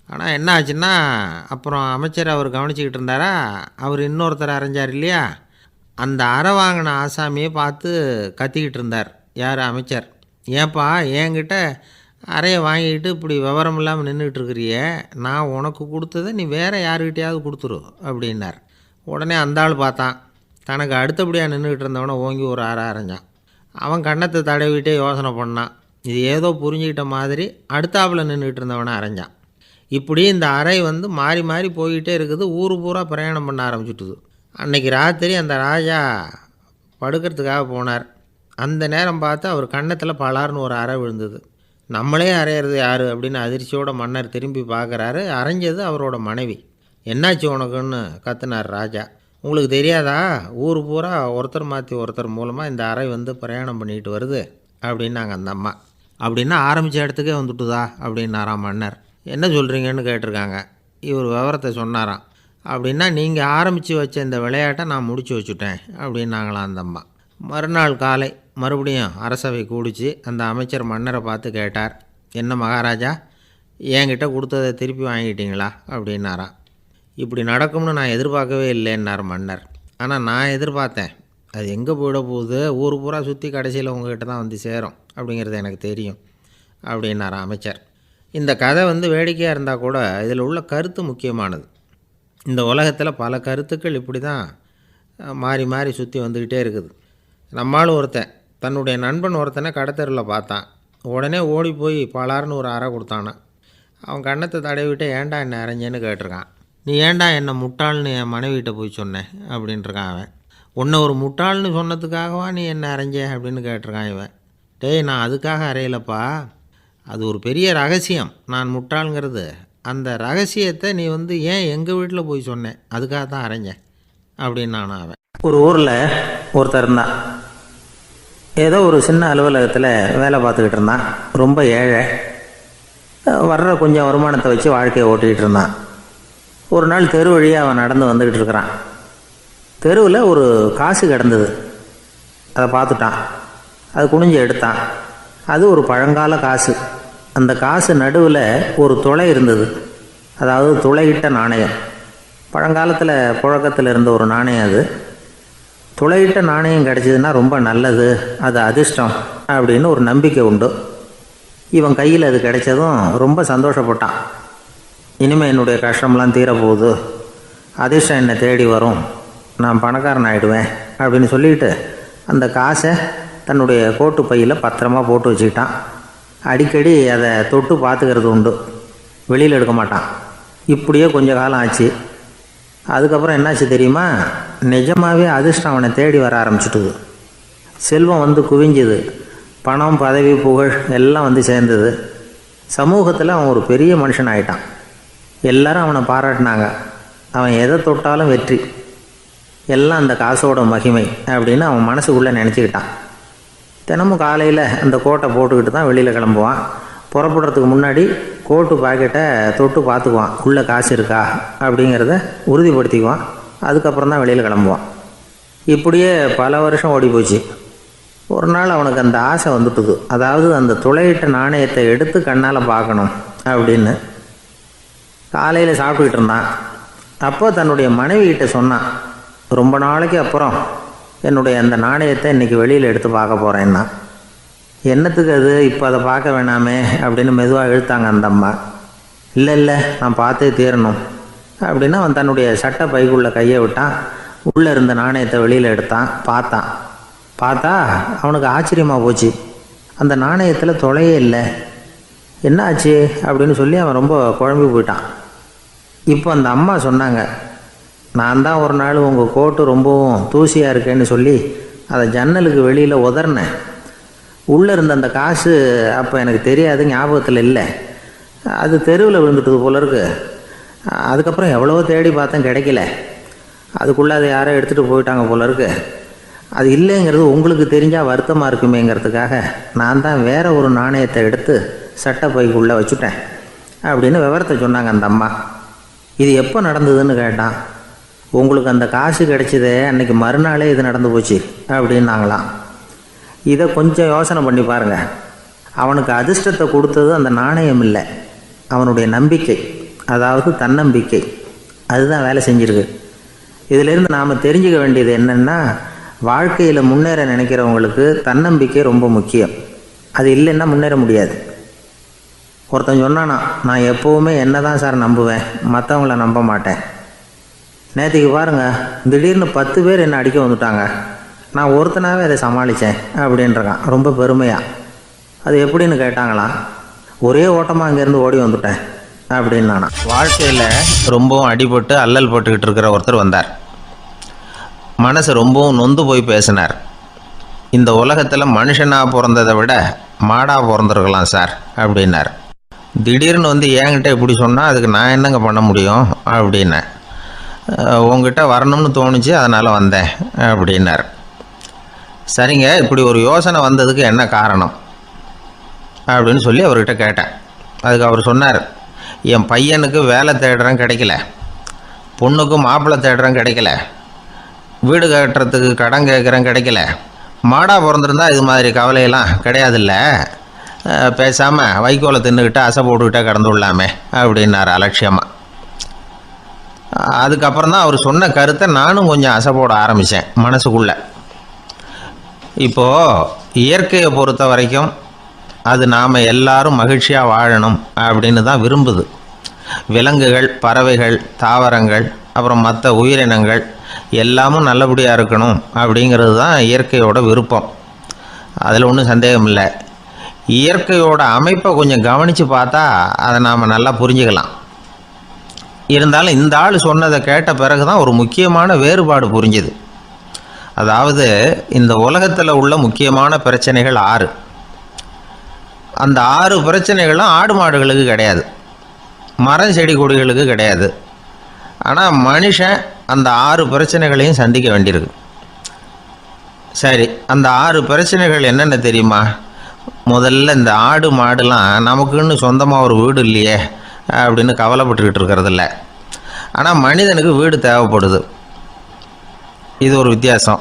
ஆனால் என்ன ஆச்சுன்னா, அப்புறம் அமைச்சர் அவர் கவனிச்சிக்கிட்டு இருந்தாரா, அவர் இன்னொருத்தர் அரைஞ்சார் இல்லையா, அந்த அறை வாங்கின ஆசாமியை பார்த்து கத்திக்கிட்டு இருந்தார். யார்? அமைச்சர். ஏன்பா என்கிட்ட அறையை வாங்கிக்கிட்டு இப்படி விவரம் இல்லாமல் நின்றுட்டு இருக்கிறியே, நான் உனக்கு கொடுத்ததை நீ வேறு யாருக்கிட்டையாவது கொடுத்துரு அப்படின்னார். உடனே அந்த ஆள் பார்த்தான். தனக்கு அடுத்தபடியாக நின்றுக்கிட்டு இருந்தவனை ஓங்கி ஒரு அறை அரைஞ்சான். அவன் கன்னத்தை தடவிட்டே யோசனை பண்ணான். இது ஏதோ புரிஞ்சுக்கிட்ட மாதிரி அடுத்தாப்பில் நின்றுக்கிட்டு இருந்தவனை அரைஞ்சான். இப்படி இந்த அறை மாறி மாறி போய்கிட்டே இருக்குது. ஊர் பூரா பிரயாணம் பண்ண ஆரம்பிச்சுட்டுது. அன்றைக்கி ராத்திரி அந்த ராஜா படுக்கிறதுக்காக போனார். அந்த நேரம் பார்த்து அவர் கன்னத்தில் பலார்னு ஒரு அறை விழுந்தது. நம்மளே அரையிறது யார் அப்படின்னு அதிர்ச்சியோட மன்னர் திரும்பி பார்க்குறாரு. அரைஞ்சது அவரோட மனைவி. என்னாச்சு உனக்குன்னு கத்துனார் ராஜா. உங்களுக்கு தெரியாதா, ஊர் பூரா ஒருத்தர் மாற்றி ஒருத்தர் மூலமாக இந்த அறை பிரயாணம் பண்ணிக்கிட்டு வருது அப்படின்னாங்க அந்த அம்மா. அப்படின்னா ஆரம்பித்த இடத்துக்கே வந்துட்டுதா அப்படின்னாராம் மன்னர். என்ன சொல்கிறீங்கன்னு கேட்டிருக்காங்க. இவர் விவரத்தை சொன்னாராம். அப்படின்னா நீங்கள் ஆரம்பித்து வச்ச இந்த விளையாட்டை நான் முடிச்சு வச்சுட்டேன் அப்படின்னாங்களாம் அந்த அம்மா. மறுநாள் காலை மறுபடியும் அரசவை கூடிச்சு அந்த அமைச்சர் மன்னரை பார்த்து கேட்டார், என்ன மகாராஜா, என்கிட்ட கொடுத்ததை திருப்பி வாங்கிட்டீங்களா அப்படின்னாராம். இப்படி நடக்கும்னு நான் எதிர்பார்க்கவே இல்லைன்னார் மன்னர். ஆனால் நான் எதிர்பார்த்தேன். அது எங்கே போயிட போகுது, ஊர் பூரா சுற்றி கடைசியில் உங்ககிட்ட தான் வந்து சேரும் அப்படிங்கிறது எனக்கு தெரியும் அப்படின்னாராம் அமைச்சர். இந்த கதை வேடிக்கையாக இருந்தால் கூட இதில் உள்ள கருத்து முக்கியமானது. இந்த உலகத்தில் பல கருத்துக்கள் இப்படி தான் மாறி மாறி சுற்றி வந்துக்கிட்டே இருக்குது. நம்மளும் ஒருத்தன் தன்னுடைய நண்பன் ஒருத்தனை கடத்தெருவில் பார்த்தான். உடனே ஓடி போய் பலார்னு ஒரு அறை கொடுத்தானா. அவன் கண்ணத்தை தடவிட்டு ஏன்டா என்ன அரைஞ்சேன்னு கேட்டிருக்கான். நீ ஏன்டா என்னை முட்டாள்னு என் மனைவிட்ட போய் சொன்னேன் அப்படின்ட்டுருக்கான் அவன். உன்னை ஒரு முட்டாள்னு சொன்னதுக்காகவா நீ என்ன அரைஞ்ச அப்படின்னு கேட்டிருக்கான் இவன். டேய், நான் அதுக்காக அறையலப்பா, அது ஒரு பெரிய ரகசியம். நான் முட்டாளுங்கிறது அந்த ரகசியத்தை நீ ஏன் எங்கள் வீட்டில் போய் சொன்னேன், அதுக்காக தான் அரைஞ்சேன் அப்படின்னு நானும் அவன். ஒரு ஊரில் ஒருத்தர் இருந்தான். ஏதோ ஒரு சின்ன அலுவலகத்தில் வேலை பார்த்துக்கிட்டு இருந்தான். ரொம்ப ஏழை. வர்ற கொஞ்சம் வருமானத்தை வச்சு வாழ்க்கையை ஓட்டிகிட்டு இருந்தான். ஒரு நாள் தெரு வழியாக அவன் நடந்து வந்துக்கிட்டு இருக்கிறான். தெருவில் ஒரு காசு கிடந்தது. அதை பார்த்துட்டான். அது குனிஞ்சு எடுத்தான். அது ஒரு பழங்கால காசு. அந்த காசு நடுவில் ஒரு துளை இருந்தது. அதாவது துளையிட்ட நாணயம். பழங்காலத்தில் புழக்கத்தில் இருந்த ஒரு நாணயம் அது. துளையிட்ட நாணயம் கிடச்சிதுன்னா ரொம்ப நல்லது, அது அதிர்ஷ்டம் அப்படின்னு ஒரு நம்பிக்கை உண்டு. இவன் கையில் அது கிடைச்சதும் ரொம்ப சந்தோஷப்பட்டான். இனிமேல் என்னுடைய கஷ்டம்லாம் தீரப்போகுது, அதிர்ஷ்டம் என்னை தேடி வரும், நான் பணக்காரன் ஆகிடுவேன் அப்படின்னு சொல்லிட்டு அந்த காசை தன்னுடைய கோட்டு பையில் பத்திரமா போட்டு வச்சுக்கிட்டான். அடிக்கடி அதை தொட்டு பார்த்துக்கிறது உண்டு, வெளியில் எடுக்க மாட்டான். இப்படியே கொஞ்ச காலம் ஆச்சு. அதுக்கப்புறம் என்னாச்சு தெரியுமா? நிஜமாகவே அதிர்ஷ்டம் அவனை தேடி வர ஆரம்பிச்சிட்டுது. செல்வம் குவிஞ்சுது. பணம், பதவி, புகழ் எல்லாம் சேர்ந்தது. சமூகத்தில் அவன் ஒரு பெரிய மனுஷன் ஆகிட்டான். எல்லாரும் அவனை பாராட்டினாங்க. அவன் எதை தொட்டாலும் வெற்றி, எல்லாம் அந்த காசோட மகிமை அப்படின்னு அவன் மனசுக்குள்ளே நினச்சிக்கிட்டான். தினமும் காலையில் அந்த கோட்டை போட்டுக்கிட்டு தான் வெளியில் கிளம்புவான். புறப்படுறதுக்கு முன்னாடி கோட்டு பாக்கெட்டை தொட்டு பார்த்துக்குவான், உள்ளே காசு இருக்கா அப்படிங்கிறத உறுதிப்படுத்திக்குவான். அதுக்கப்புறம் தான் வெளியில் கிளம்புவான். இப்படியே பல வருஷம் ஓடி போச்சு. ஒரு நாள் அவனுக்கு அந்த ஆசை வந்துட்டுது. அதாவது அந்த துளையிட்ட நாணயத்தை எடுத்து கண்ணால் பார்க்கணும் அப்படின்னு. காலையில் சாப்பிட்டுக்கிட்டு இருந்தான். அப்போ தன்னுடைய மனைவிகிட்ட சொன்னான், ரொம்ப நாளைக்கு அப்புறம் என்னுடைய அந்த நாணயத்தை இன்றைக்கி வெளியில் எடுத்து பார்க்க போகிறேன்னா. என்னத்துக்கு அது, இப்போ அதை பார்க்க வேணாமே அப்படின்னு மெதுவாக இழுத்தாங்க அந்த அம்மா. இல்லை நான் பார்த்தே தீரணும் அப்படின்னு அவன் தன்னுடைய சட்டை பைக்குள்ளே கையை விட்டான். உள்ளே இருந்த நாணயத்தை வெளியில் எடுத்தான். பார்த்தா அவனுக்கு ஆச்சரியமாக போச்சு. அந்த நாணயத்தில் துளையே இல்லை. என்ன ஆச்சு அப்படின்னு சொல்லி அவன் ரொம்ப குழம்பி போயிட்டான். இப்போ அந்த அம்மா சொன்னாங்க, நான் தான் ஒரு நாள் உங்கள் கோட்டு ரொம்பவும் தூசியாக இருக்கேன்னு சொல்லி அதை ஜன்னலுக்கு வெளியில் உதறினேன். உள்ளே இருந்த அந்த காசு அப்போ எனக்கு தெரியாது, ஞாபகத்தில் இல்லை. அது தெருவில் விழுந்துட்டது போல இருக்கு. அதுக்கப்புறம் எவ்வளவோ தேடி பார்த்தேன், கிடைக்கல. அதுக்குள்ளே அதை யாரோ எடுத்துகிட்டு போயிட்டாங்க போல இருக்கு. அது இல்லைங்கிறது உங்களுக்கு தெரிஞ்சால் வருத்தமாக இருக்குமேங்கிறதுக்காக நான் தான் வேறு ஒரு நாணயத்தை எடுத்து சட்டை பைக்குள்ளே வச்சுட்டேன் அப்படின்னு விவரத்தை சொன்னாங்க அந்த அம்மா. இது எப்போ நடந்ததுன்னு கேட்டான். உங்களுக்கு அந்த காசு கிடைச்சதே அன்றைக்கி மறுநாளே இது நடந்து போச்சு அப்படின்னாங்களாம். இதை கொஞ்சம் யோசனை பண்ணி பாருங்கள். அவனுக்கு அதிர்ஷ்டத்தை கொடுத்தது அந்த நாணயம் இல்லை, அவனுடைய நம்பிக்கை, அதாவது தன்னம்பிக்கை. அதுதான் வேலை செஞ்சுருக்கு. இதிலிருந்து நாம் தெரிஞ்சுக்க வேண்டியது என்னென்னா, வாழ்க்கையில் முன்னேற நினைக்கிறவங்களுக்கு தன்னம்பிக்கை ரொம்ப முக்கியம். அது இல்லைன்னா முன்னேற முடியாது. ஒருத்தன் சொன்னானா, நான் எப்போவுமே என்ன தான் சார் நம்புவேன், மற்றவங்கள நம்ப மாட்டேன். நேற்றுக்கு பாருங்கள், திடீர்னு 10 பேர் என்னை அடிக்க வந்துட்டாங்க, நான் ஒருத்தனாகவே அதை சமாளித்தேன் அப்படின்றான் ரொம்ப பெருமையாக. அது எப்படின்னு கேட்டாங்களாம். ஒரே ஓட்டமாக அங்கேருந்து ஓடி வந்துட்டேன் அப்படின்னு நானா. வாழ்க்கையில் ரொம்பவும் அடிபட்டு அல்லல் போட்டுக்கிட்டு இருக்கிற ஒருத்தர் வந்தார். மனசு ரொம்பவும் நொந்து போய் பேசினார். இந்த உலகத்தில் மனுஷனாக பிறந்ததை விட மாடாக பிறந்திருக்கலாம் சார் அப்படின்னார். திடீர்னு என்கிட்ட இப்படி சொன்னால் அதுக்கு நான் என்னங்க பண்ண முடியும் அப்படின்னேன். உங்ககிட்ட வரணும்னு தோணுச்சு, அதனால் வந்தேன் அப்படின்னார். சரிங்க, இப்படி ஒரு யோசனை வந்ததுக்கு என்ன காரணம் அப்படின்னு சொல்லி அவர்கிட்ட கேட்டேன். அதுக்கு அவர் சொன்னார், என் பையனுக்கு வேலை தேடுறேன் கிடைக்கல, பொண்ணுக்கு மாப்பிள்ளை தேடுறேன் கிடைக்கல, வீடு கட்டுறதுக்கு கடன் கேட்குறேன் கிடைக்கல. மாடாக பிறந்திருந்தா இது மாதிரி கவலையெல்லாம் கிடையாதுல்ல. பேசாமல் வைக்கோலை தின்னுக்கிட்டு அசை போட்டுக்கிட்டே கடந்து விடலாமே அப்படின்னாரு அலட்சியமாக. அதுக்கப்புறம் தான் அவர் சொன்ன கருத்தை நானும் கொஞ்சம் அசை போட ஆரம்பித்தேன் மனசுக்குள்ளே. இப்போது இயற்கையை பொறுத்த வரைக்கும் அது நாம் எல்லாரும் மகிழ்ச்சியாக வாழணும் அப்படின்னு தான் விரும்புது. விலங்குகள், பறவைகள், தாவரங்கள், அப்புறம் மற்ற உயிரினங்கள் எல்லாமும் நல்லபடியாக இருக்கணும் அப்படிங்கிறது தான் இயற்கையோட விருப்பம். அதில் ஒன்றும் சந்தேகம் இல்லை. இயற்கையோட அமைப்பை கொஞ்சம் கவனித்து பார்த்தா அதை நாம் நல்லா புரிஞ்சுக்கலாம். இருந்தாலும் இந்த ஆள் சொன்னதை கேட்ட பிறகு தான் ஒரு முக்கியமான வேறுபாடு புரிஞ்சுது. அதாவது இந்த உலகத்தில் உள்ள முக்கியமான பிரச்சனைகள் 6. அந்த 6 பிரச்சனைகளும் ஆடு மாடுகளுக்கு கிடையாது, மரம் செடி கொடிகளுக்கு கிடையாது. ஆனால் மனுஷன் அந்த 6 பிரச்சனைகளையும் சந்திக்க வேண்டியிருக்கு. சரி, அந்த 6 பிரச்சனைகள் என்னென்ன தெரியுமா? முதல்ல இந்த ஆடு மாடுலாம் நமக்குன்னு சொந்தமாக ஒரு வீடு இல்லையே அப்படின்னு கவலைப்பட்டுக்கிட்டு இருக்கிறதில்ல. ஆனால் மனிதனுக்கு வீடு தேவைப்படுது. இது ஒரு வித்தியாசம்.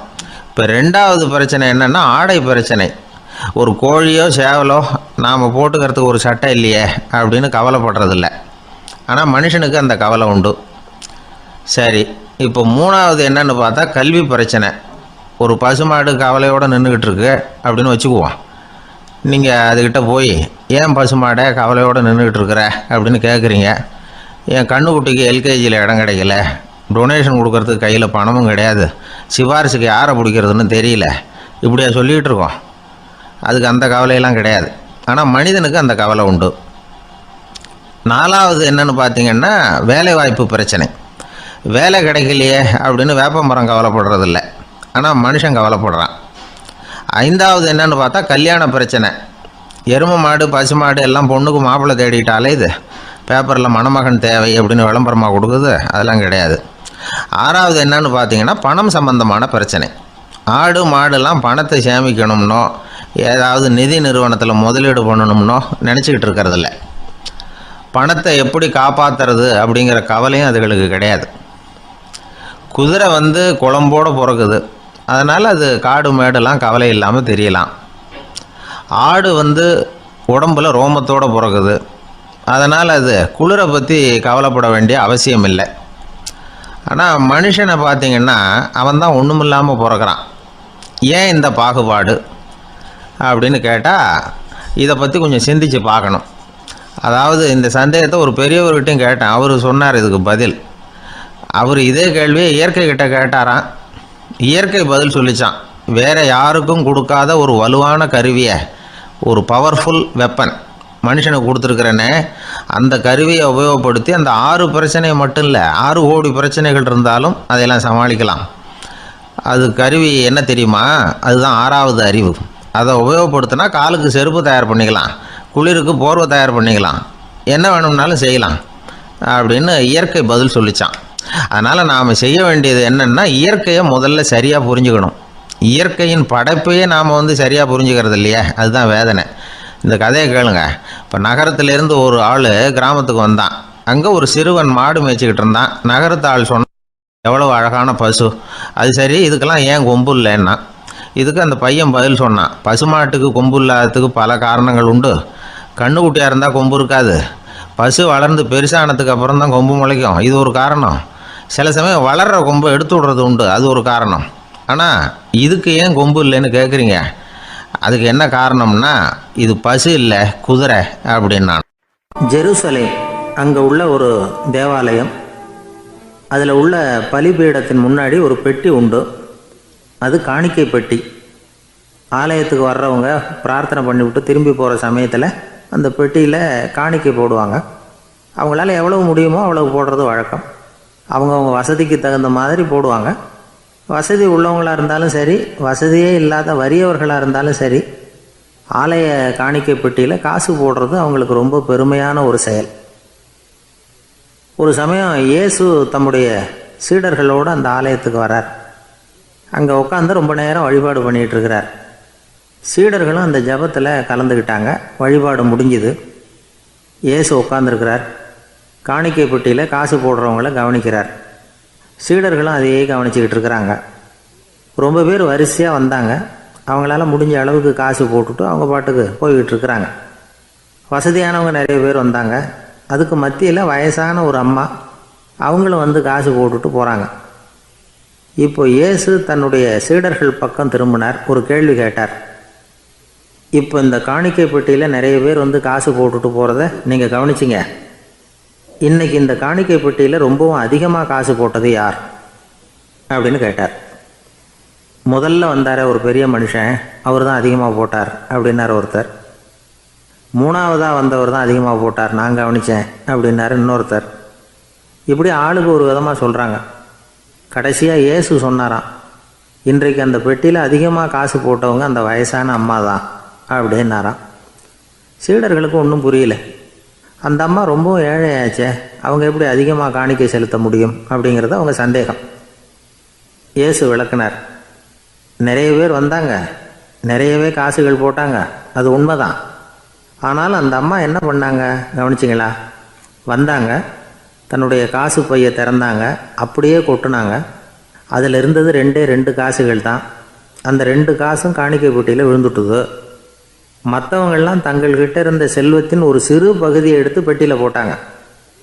இப்போ 2வது பிரச்சனை என்னென்னா ஆடை பிரச்சனை. ஒரு கோழியோ சேவலோ நாம் போட்டுக்கிறதுக்கு ஒரு சட்டை இல்லையே அப்படின்னு கவலைப்படுறதில்ல. ஆனால் மனுஷனுக்கு அந்த கவலை உண்டு. சரி, இப்போ 3வது என்னன்னு பார்த்தா கல்வி பிரச்சனை. ஒரு பசுமாடு கவலையோடு நின்றுக்கிட்டு இருக்கு அப்படின்னு வச்சுக்குவோம். நீங்கள் அதுக்கிட்ட போய் ஏன் பசுமாடை கவலையோடு நின்றுக்கிட்டு இருக்கிற அப்படின்னு கேட்குறீங்க. என் கண்ணுக்குட்டிக்கு எல்கேஜியில் இடம் கிடைக்கல, டொனேஷன் கொடுக்கறதுக்கு கையில் பணமும் கிடையாது, சிபாரிசுக்கு யாரை பிடிக்கிறதுன்னு தெரியல, இப்படியா சொல்லிகிட்டு இருக்கோம். அதுக்கு அந்த கவலையெல்லாம் கிடையாது. ஆனால் மனிதனுக்கு அந்த கவலை உண்டு. 4வது என்னன்னு பார்த்தீங்கன்னா வேலைவாய்ப்பு பிரச்சனை. வேலை கிடைக்கலையே அப்படின்னு வேப்ப மரம் கவலைப்படுறதில்ல, ஆனால் மனுஷன் கவலைப்படுறான். 5வது என்னன்னு பார்த்தா கல்யாண பிரச்சனை. எருமை மாடு பசு மாடு எல்லாம் பொண்ணுக்கு மாப்பிள்ளை தேடிட்டாலே இது பேப்பரில் மணமகன் தேவை அப்படின்னு விளம்பரமாக கொடுக்குது, அதெல்லாம் கிடையாது. 6வது என்னன்னு பார்த்தீங்கன்னா பணம் சம்பந்தமான பிரச்சனை. ஆடு மாடுலாம் பணத்தை சேமிக்கணும்னோ ஏதாவது நிதி நிறுவனத்தில் முதலீடு பண்ணணும்னோ நினச்சிக்கிட்டு இருக்கிறதில்ல. பணத்தை எப்படி காப்பாற்றுறது அப்படிங்கிற கவலையும் அதுகளுக்கு கிடையாது. குதிரை குளம்போடு பிறக்குது, அதனால் அது காடு மேடெல்லாம் கவலை இல்லாமல் தெரியலாம். ஆடு உடம்புல ரோமத்தோடு பிறக்குது, அதனால் அது குளிரை பற்றி கவலைப்பட வேண்டிய அவசியம் இல்லை. ஆனால் மனுஷனை பார்த்திங்கன்னா அவன் தான் ஒன்றுமில்லாமல் பிறக்கிறான். ஏன் இந்த பாகுபாடு அப்படின்னு கேட்டால் இதை பற்றி கொஞ்சம் சிந்தித்து பார்க்கணும். அதாவது இந்த சந்தேகத்தை ஒரு பெரியவர்கிட்டையும் கேட்டேன். அவர் சொன்னார் இதுக்கு பதில். அவர் இதே கேள்வியை இயற்கை கிட்ட கேட்டாராம். இயற்கை பதில் சொல்லிச்சான். வேறு யாருக்கும் கொடுக்காத ஒரு வலுவான கருவியை, ஒரு பவர்ஃபுல் வெப்பன் மனுஷனுக்கு கொடுத்துருக்குறேன்னு, அந்த கருவியை உபயோகப்படுத்தி அந்த 6 பிரச்சனையை மட்டும் இல்லை 6 கோடி பிரச்சனைகள் இருந்தாலும் அதையெல்லாம் சமாளிக்கலாம். அது கருவி என்ன தெரியுமா? அதுதான் 6வது அறிவு. அதை உபயோகப்படுத்தினா காலுக்கு செருப்பு தயார் பண்ணிக்கலாம், குளிருக்கு போர்வை தயார் பண்ணிக்கலாம், என்ன வேணும்னாலும் செய்யலாம் அப்படின்னு இயற்கை பதில் சொல்லிச்சான். அதனால் நாம் செய்ய வேண்டியது என்னென்னா இயற்கையை முதல்ல சரியாக புரிஞ்சுக்கணும். இயற்கையின் படைப்பையே நாம் சரியாக புரிஞ்சுக்கிறது இல்லையா, அதுதான் வேதனை. இந்த கதையை கேளுங்க. இப்போ நகரத்திலேருந்து ஒரு ஆள் கிராமத்துக்கு வந்தான். அங்கே ஒரு சிறுவன் மாடு மேய்ச்சிக்கிட்டு இருந்தான். நகரத்து ஆள் சொன்னான், எவ்வளோ அழகான பசு, அது சரி இதுக்கெல்லாம் ஏன் கொம்பு இல்லைன்னா. இதுக்கு அந்த பையன் பதில் சொன்னான், பசுமாட்டுக்கு கொம்பு இல்லாததுக்கு பல காரணங்கள் உண்டு. கண்ணுக்குட்டியாக இருந்தால் கொம்பு இருக்காது, பசு வளர்ந்து பெருசானதுக்கு அப்புறம் தான் கொம்பு முளைக்கும், இது ஒரு காரணம். சில சமயம் வளர்கிற கொம்பை எடுத்து விடுறது உண்டு, அது ஒரு காரணம். ஆனால் இதுக்கு ஏன் கொம்பு இல்லைன்னு கேட்குறீங்க. அதுக்கு என்ன காரணம்னா இது பசு இல்லை குதிரை அப்படின்னா. ஜெருசலேம் அங்கே உள்ள ஒரு தேவாலயம். அதில் உள்ள பலிபீடத்தின் முன்னாடி ஒரு பெட்டி உண்டு. அது காணிக்கை பெட்டி. ஆலயத்துக்கு வர்றவங்க பிரார்த்தனை பண்ணிவிட்டு திரும்பி போகிற சமயத்தில் அந்த பெட்டியில் காணிக்கை போடுவாங்க. அவங்களால எவ்வளவு முடியுமோ அவ்வளவு போடுறது வழக்கம். அவங்கவுங்க வசதிக்கு தகுந்த மாதிரி போடுவாங்க. வசதி உள்ளவங்களாக இருந்தாலும் சரி, வசதியே இல்லாத வறியவர்களாக இருந்தாலும் சரி, ஆலய காணிக்கை பெட்டியில் காசு போடுறது அவங்களுக்கு ரொம்ப பெருமையான ஒரு செயல். ஒரு சமயம் இயேசு தம்முடைய சீடர்களோடு அந்த ஆலயத்துக்கு வரார். அங்கே உட்காந்து ரொம்ப நேரம் வழிபாடு பண்ணிகிட்ருக்கிறார். சீடர்களும் அந்த ஜபத்தில் கலந்துக்கிட்டாங்க. வழிபாடு முடிஞ்சுது. இயேசு உட்காந்துருக்கிறார். காணிக்கை பெட்டியில் காசு போடுறவங்கள கவனிக்கிறார். சீடர்களும் அதையே கவனிச்சிக்கிட்டு இருக்கிறாங்க. ரொம்ப பேர் வரிசையாக வந்தாங்க. அவங்களால முடிஞ்ச அளவுக்கு காசு போட்டுட்டு அவங்க பாட்டுக்கு போய்கிட்டு இருக்கிறாங்க. வசதியானவங்க நிறைய பேர் வந்தாங்க. அதுக்கு மத்தியில் வயசான ஒரு அம்மா, அவங்களும் வந்து காசு போட்டுட்டு போகிறாங்க. இப்போ இயேசு தன்னுடைய சீடர்கள் பக்கம் திரும்பினார், ஒரு கேள்வி கேட்டார். இப்போ இந்த காணிக்கை பெட்டியில் நிறைய பேர் வந்து காசு போட்டுட்டு போகிறத நீங்கள் கவனிச்சிங்க. இன்றைக்கி இந்த காணிக்கை பெட்டியில் ரொம்பவும் அதிகமாக காசு போட்டது யார் அப்படின்னு கேட்டார். முதல்ல வந்தார் ஒரு பெரிய மனுஷன், அவர் தான் அதிகமாக போட்டார் அப்படின்னார் ஒருத்தர். மூணாவதாக வந்தவர் தான் அதிகமாக போட்டார், நான் கவனித்தேன் அப்படின்னாரு இன்னொருத்தர். இப்படி ஆளுக்கு ஒரு விதமாக சொல்கிறாங்க. கடைசியாக இயேசு சொன்னாராம், இன்றைக்கு அந்த பெட்டியில் அதிகமாக காசு போட்டவங்க அந்த வயசான அம்மா தான் அப்படின்னாராம். சீடர்களுக்கு ஒன்றும் புரியல. அந்த அம்மா ரொம்பவும் ஏழையாச்சே, அவங்க எப்படி அதிகமாக காணிக்கை செலுத்த முடியும் அப்படிங்கிறது அவங்க சந்தேகம். இயேசு விளக்குனார். நிறைய பேர் வந்தாங்க, நிறையவே காசுகள் போட்டாங்க, அது உண்மைதான். ஆனால் அந்த அம்மா என்ன பண்ணாங்க கவனிச்சிங்களா? வந்தாங்க, தன்னுடைய காசு பையை திறந்தாங்க, அப்படியே கொட்டுனாங்க. அதில் இருந்தது 2 காசுகள் தான். அந்த 2 காசும் காணிக்கை பெட்டியில் விழுந்துட்டுது. மற்றவங்கள்லாம் தங்கள்கிட்ட இருந்த செல்வத்தின் ஒரு சிறு பகுதியை எடுத்து பெட்டியில் போட்டாங்க.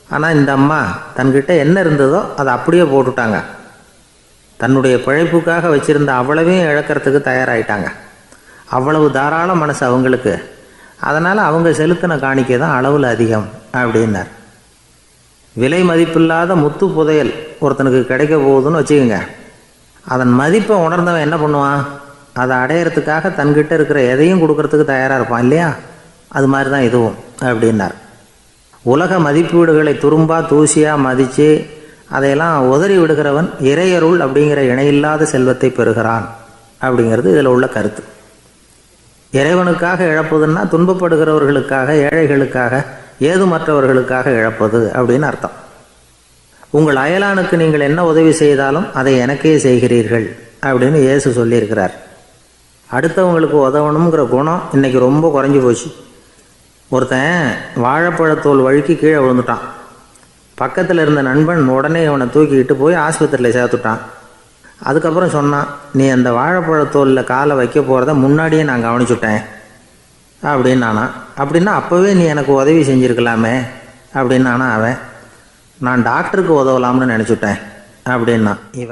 ஆனால் இந்த அம்மா தன்கிட்ட என்ன இருந்ததோ அதை அப்படியே போட்டுட்டாங்க. தன்னுடைய பிழைப்புக்காக வச்சுருந்த அவ்வளவையும் இழக்கிறதுக்கு தயாராகிட்டாங்க. அவ்வளவு தாராள மனசு அவங்களுக்கு. அதனால் அவங்க செலுத்தின காணிக்கை தான் அளவில் அதிகம் அப்படின்னார். விலை மதிப்பில்லாத முத்து புதையல் ஒருத்தனுக்கு கிடைக்க போகுதுன்னு வச்சுக்கோங்க. அதன் மதிப்பை உணர்ந்தவன் என்ன பண்ணுவான்? அதை அடையிறதுக்காக தன்கிட்ட இருக்கிற எதையும் கொடுக்கறதுக்கு தயாராக இருப்பான் இல்லையா? அது மாதிரி தான் இதுவும் அப்படின்னார். உலக மதிப்பீடுகளை துரும்பாக தூசியாக மதித்து அதையெல்லாம் உதறி விடுகிறவன் இறையருள் அப்படிங்கிற இணையில்லாத செல்வத்தை பெறுகிறான் அப்படிங்கிறது இதில் உள்ள கருத்து. இறைவனுக்காக இழப்பதுன்னா துன்பப்படுகிறவர்களுக்காக, ஏழைகளுக்காக, ஏதுமற்றவர்களுக்காக இழப்பது அப்படின்னு அர்த்தம். உங்கள் அயலானுக்கு நீங்கள் என்ன உதவி செய்தாலும் அதை எனக்கே செய்கிறீர்கள் அப்படின்னு இயேசு சொல்லியிருக்கிறார். அடுத்தவங்களுக்கு உதவணுங்கிற குணம் இன்றைக்கி ரொம்ப குறைஞ்சி போச்சு. ஒருத்தன் வாழைப்பழத்தோல் வழுக்கி கீழே விழுந்துட்டான். பக்கத்தில் இருந்த நண்பன் உடனே இவனை தூக்கிக்கிட்டு போய் ஆஸ்பத்திரியில் சேர்த்துட்டான். அதுக்கப்புறம் சொன்னான், நீ அந்த வாழைப்பழத்தோலில் காலை வைக்க போகிறத முன்னாடியே நான் கவனிச்சுட்டேன் அப்படின்னு நானா. அப்படின்னா அப்போவே நீ எனக்கு உதவி செஞ்சுருக்கலாமே அப்படின்னு நானா. அவன், நான் டாக்டருக்கு உதவலாம்னு நினச்சிட்டேன் அப்படின்னா இவன்.